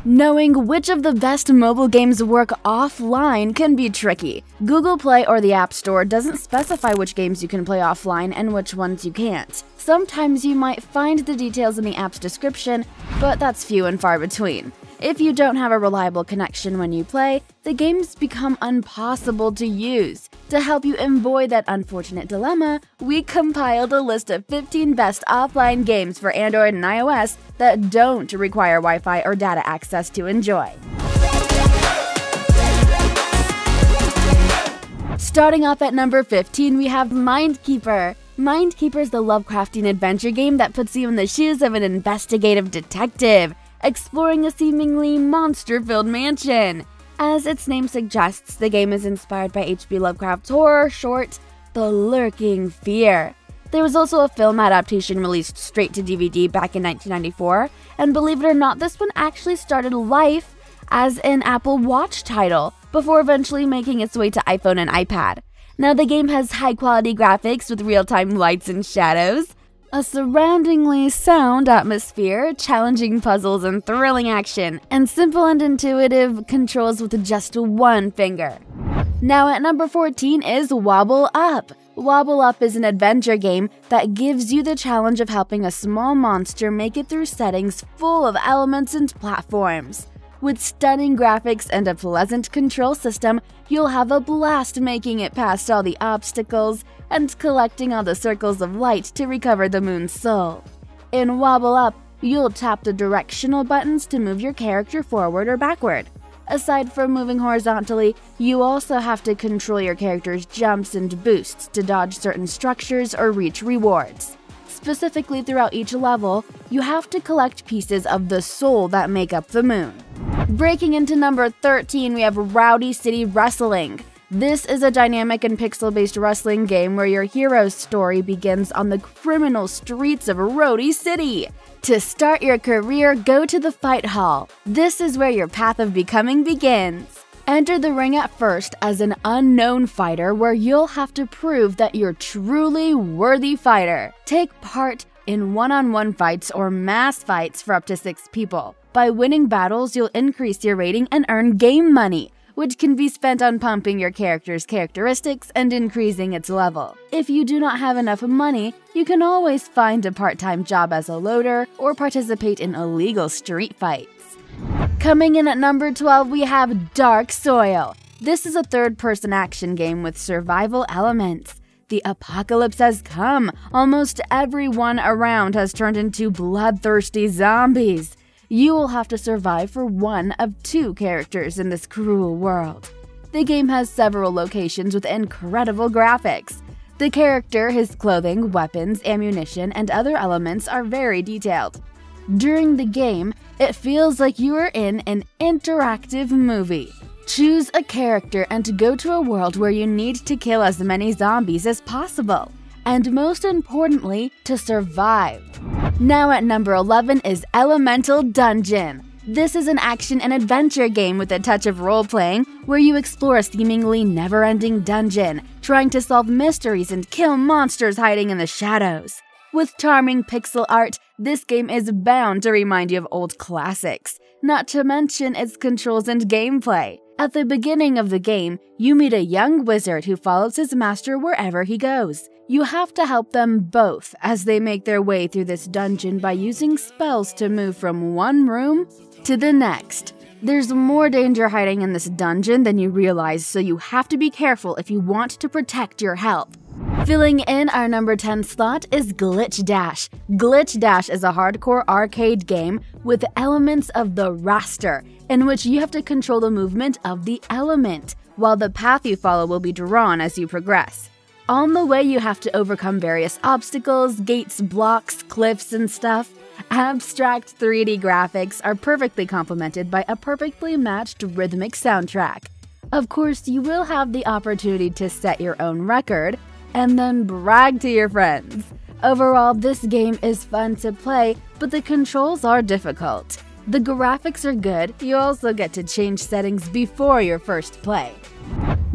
Knowing which of the best mobile games work offline can be tricky. Google Play or the App Store doesn't specify which games you can play offline and which ones you can't. Sometimes you might find the details in the app's description, but that's few and far between. If you don't have a reliable connection when you play, the games become impossible to use. To help you avoid that unfortunate dilemma, we compiled a list of 15 best offline games for Android and iOS that don't require Wi-Fi or data access to enjoy. Starting off at number 15, we have Mindkeeper. Mindkeeper is the Lovecraftian adventure game that puts you in the shoes of an investigative detective, exploring a seemingly monster-filled mansion. As its name suggests, the game is inspired by H.P. Lovecraft's horror short, The Lurking Fear. There was also a film adaptation released straight to DVD back in 1994, and believe it or not, this one actually started life as an Apple Watch title, before eventually making its way to iPhone and iPad. Now, the game has high-quality graphics with real-time lights and shadows, a surroundingly sound atmosphere, challenging puzzles and thrilling action, and simple and intuitive controls with just one finger. Now at number 14 is Wobble Up. Wobble Up is an adventure game that gives you the challenge of helping a small monster make it through settings full of elements and platforms. With stunning graphics and a pleasant control system, you'll have a blast making it past all the obstacles and collecting all the circles of light to recover the moon's soul. In Wobble Up, you'll tap the directional buttons to move your character forward or backward. Aside from moving horizontally, you also have to control your character's jumps and boosts to dodge certain structures or reach rewards. Specifically, throughout each level, you have to collect pieces of the soul that make up the moon. Breaking into number 13, we have Rowdy City Wrestling. This is a dynamic and pixel-based wrestling game where your hero's story begins on the criminal streets of Rowdy City. To start your career, go to the Fight Hall. This is where your path of becoming begins. Enter the ring at first as an unknown fighter where you'll have to prove that you're truly worthy fighter. Take part in one-on-one fights or mass fights for up to 6 people. By winning battles, you'll increase your rating and earn game money, which can be spent on pumping your character's characteristics and increasing its level. If you do not have enough money, you can always find a part-time job as a loader or participate in illegal street fights. Coming in at number 12, we have Dark Soil. This is a third-person action game with survival elements. The apocalypse has come. Almost everyone around has turned into bloodthirsty zombies. You will have to survive for one of 2 characters in this cruel world. The game has several locations with incredible graphics. The character, his clothing, weapons, ammunition, and other elements are very detailed. During the game, it feels like you are in an interactive movie. Choose a character and go to a world where you need to kill as many zombies as possible, and most importantly, to survive. Now at number 11 is Elemental Dungeon. This is an action and adventure game with a touch of role-playing where you explore a seemingly never-ending dungeon, trying to solve mysteries and kill monsters hiding in the shadows. With charming pixel art, this game is bound to remind you of old classics, not to mention its controls and gameplay. At the beginning of the game, you meet a young wizard who follows his master wherever he goes. You have to help them both as they make their way through this dungeon by using spells to move from one room to the next. There's more danger hiding in this dungeon than you realize, so you have to be careful if you want to protect your health. Filling in our number 10 slot is Glitch Dash. Glitch Dash is a hardcore arcade game with elements of the raster, in which you have to control the movement of the element, while the path you follow will be drawn as you progress. On the way, you have to overcome various obstacles, gates, blocks, cliffs, and stuff. Abstract 3D graphics are perfectly complemented by a perfectly matched rhythmic soundtrack. Of course, you will have the opportunity to set your own record, and then brag to your friends. Overall, this game is fun to play, but the controls are difficult. The graphics are good, you also get to change settings before your first play.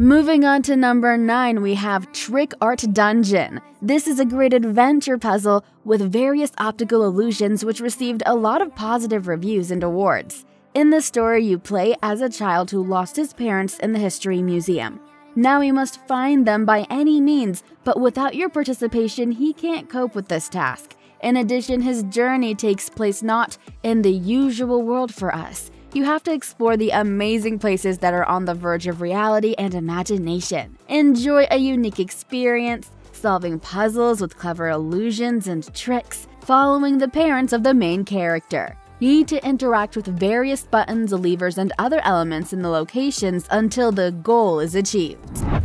Moving on to number 9, we have Trick Art Dungeon. This is a great adventure puzzle with various optical illusions which received a lot of positive reviews and awards. In the story, you play as a child who lost his parents in the History Museum. Now he must find them by any means, but without your participation, he can't cope with this task. In addition, his journey takes place not in the usual world for us. You have to explore the amazing places that are on the verge of reality and imagination. Enjoy a unique experience, solving puzzles with clever illusions and tricks, following the parents of the main character. You need to interact with various buttons, levers, and other elements in the locations until the goal is achieved.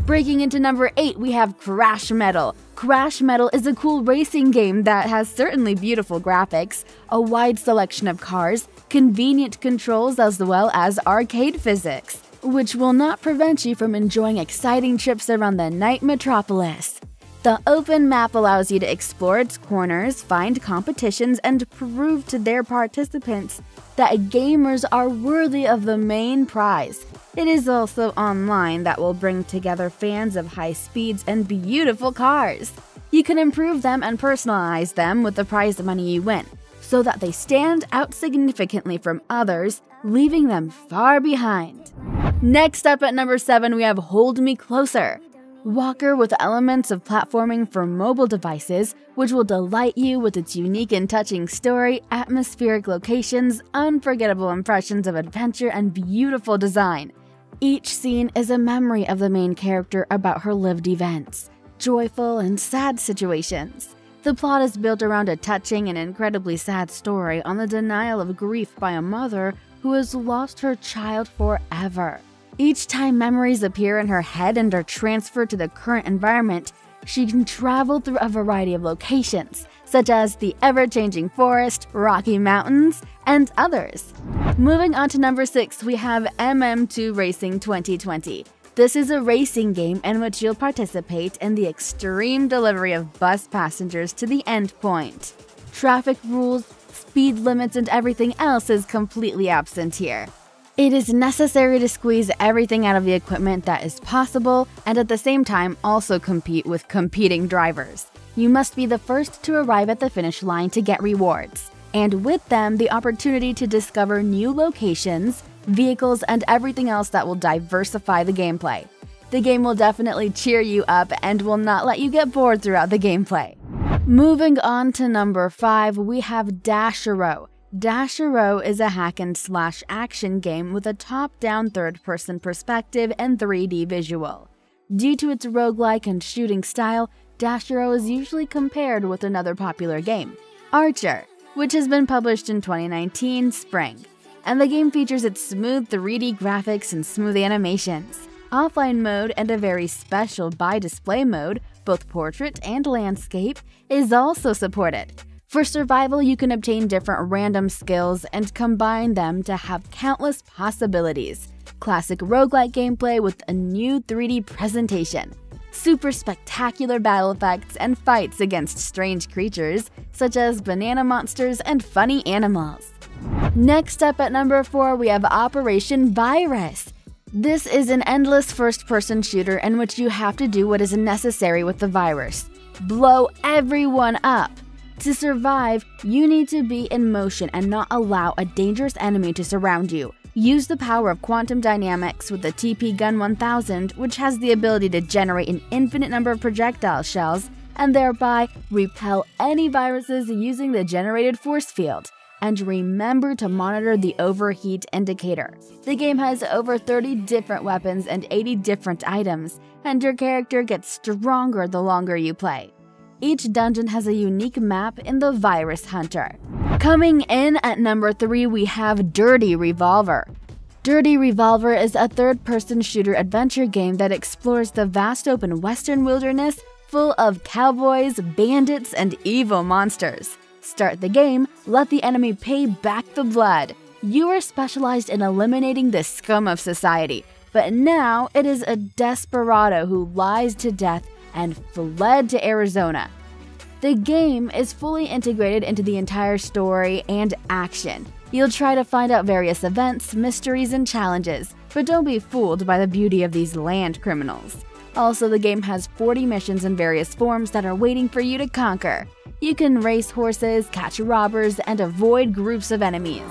Breaking into number 8, we have Crash Metal. Crash Metal is a cool racing game that has certainly beautiful graphics, a wide selection of cars, convenient controls, as well as arcade physics, which will not prevent you from enjoying exciting trips around the night metropolis. The open map allows you to explore its corners, find competitions, and prove to their participants that gamers are worthy of the main prize. It is also online that will bring together fans of high speeds and beautiful cars. You can improve them and personalize them with the prize money you win, so that they stand out significantly from others, leaving them far behind. Next up at number 7, we have Hold Me Closer. Walker with elements of platforming for mobile devices, which will delight you with its unique and touching story, atmospheric locations, unforgettable impressions of adventure, and beautiful design. Each scene is a memory of the main character about her lived events, joyful and sad situations. The plot is built around a touching and incredibly sad story on the denial of grief by a mother who has lost her child forever. Each time memories appear in her head and are transferred to the current environment, she can travel through a variety of locations, such as the ever-changing forest, Rocky Mountains, and others. Moving on to number 6, we have MM2 Racing 2020. This is a racing game in which you'll participate in the extreme delivery of bus passengers to the end point. Traffic rules, speed limits, and everything else is completely absent here. It is necessary to squeeze everything out of the equipment that is possible, and at the same time also compete with competing drivers. You must be the first to arrive at the finish line to get rewards, and with them the opportunity to discover new locations, vehicles, and everything else that will diversify the gameplay. The game will definitely cheer you up and will not let you get bored throughout the gameplay. Moving on to number 5, we have Dashiro. Dashiro is a hack-and-slash action game with a top-down third-person perspective and 3D visual. Due to its roguelike and shooting style, Dashiro is usually compared with another popular game, Archer, which has been published in 2019 spring. And the game features its smooth 3D graphics and smooth animations. Offline mode and a very special by-display mode, both portrait and landscape, is also supported. For survival, you can obtain different random skills and combine them to have countless possibilities. Classic roguelike gameplay with a new 3D presentation. Super spectacular battle effects and fights against strange creatures, such as banana monsters and funny animals. Next up at number 4, we have Operation Virus. This is an endless first-person shooter in which you have to do what is necessary with the virus. Blow everyone up! To survive, you need to be in motion and not allow a dangerous enemy to surround you. Use the power of quantum dynamics with the TP Gun 1000, which has the ability to generate an infinite number of projectile shells and thereby repel any viruses using the generated force field. And remember to monitor the overheat indicator. The game has over 30 different weapons and 80 different items, and your character gets stronger the longer you play. Each dungeon has a unique map in the Virus Hunter. Coming in at number 3, we have Dirty Revolver. Dirty Revolver is a third-person shooter adventure game that explores the vast open western wilderness full of cowboys, bandits, and evil monsters. Start the game, let the enemy pay back the blood. You are specialized in eliminating the scum of society, but now it is a desperado who lies to death and fled to Arizona. The game is fully integrated into the entire story and action. You'll try to find out various events, mysteries, and challenges, but don't be fooled by the beauty of these land criminals. Also, the game has 40 missions in various forms that are waiting for you to conquer. You can race horses, catch robbers, and avoid groups of enemies.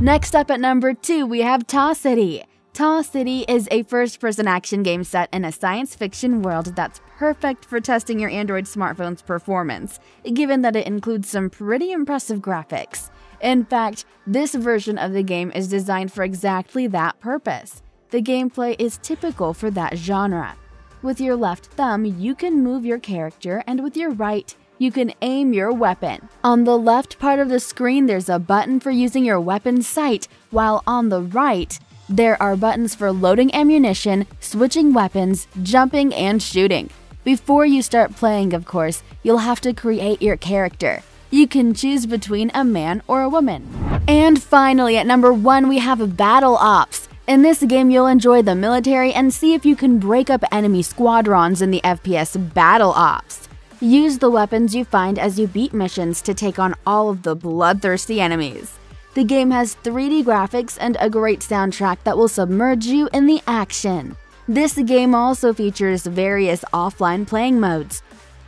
Next up at number 2, we have TauCeti. TauCeti is a first-person action game set in a science fiction world that's perfect for testing your Android smartphone's performance, given that it includes some pretty impressive graphics. In fact, this version of the game is designed for exactly that purpose. The gameplay is typical for that genre. With your left thumb, you can move your character, and with your right, you can aim your weapon. On the left part of the screen, there's a button for using your weapon's sight, while on the right, there are buttons for loading ammunition, switching weapons, jumping, and shooting. Before you start playing, of course, you'll have to create your character. You can choose between a man or a woman. And finally, at number 1, we have BattleOps. In this game, you'll enjoy the military and see if you can break up enemy squadrons in the FPS BattleOps. Use the weapons you find as you beat missions to take on all of the bloodthirsty enemies. The game has 3D graphics and a great soundtrack that will submerge you in the action. This game also features various offline playing modes,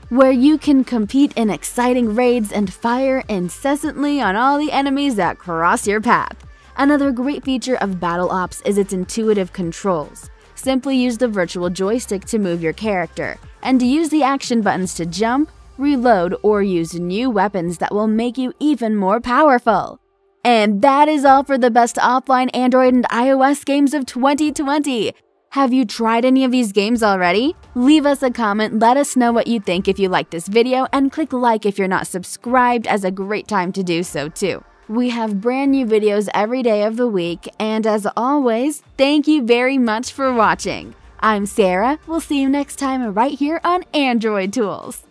where you can compete in exciting raids and fire incessantly on all the enemies that cross your path. Another great feature of BattleOps is its intuitive controls. Simply use the virtual joystick to move your character, and use the action buttons to jump, reload, or use new weapons that will make you even more powerful. And that is all for the best offline Android and iOS games of 2020. Have you tried any of these games already? Leave us a comment, let us know what you think if you like this video, and click like if you're not subscribed, as a great time to do so too. We have brand new videos every day of the week, and as always, thank you very much for watching. I'm Sarah. We'll see you next time right here on Android Tools.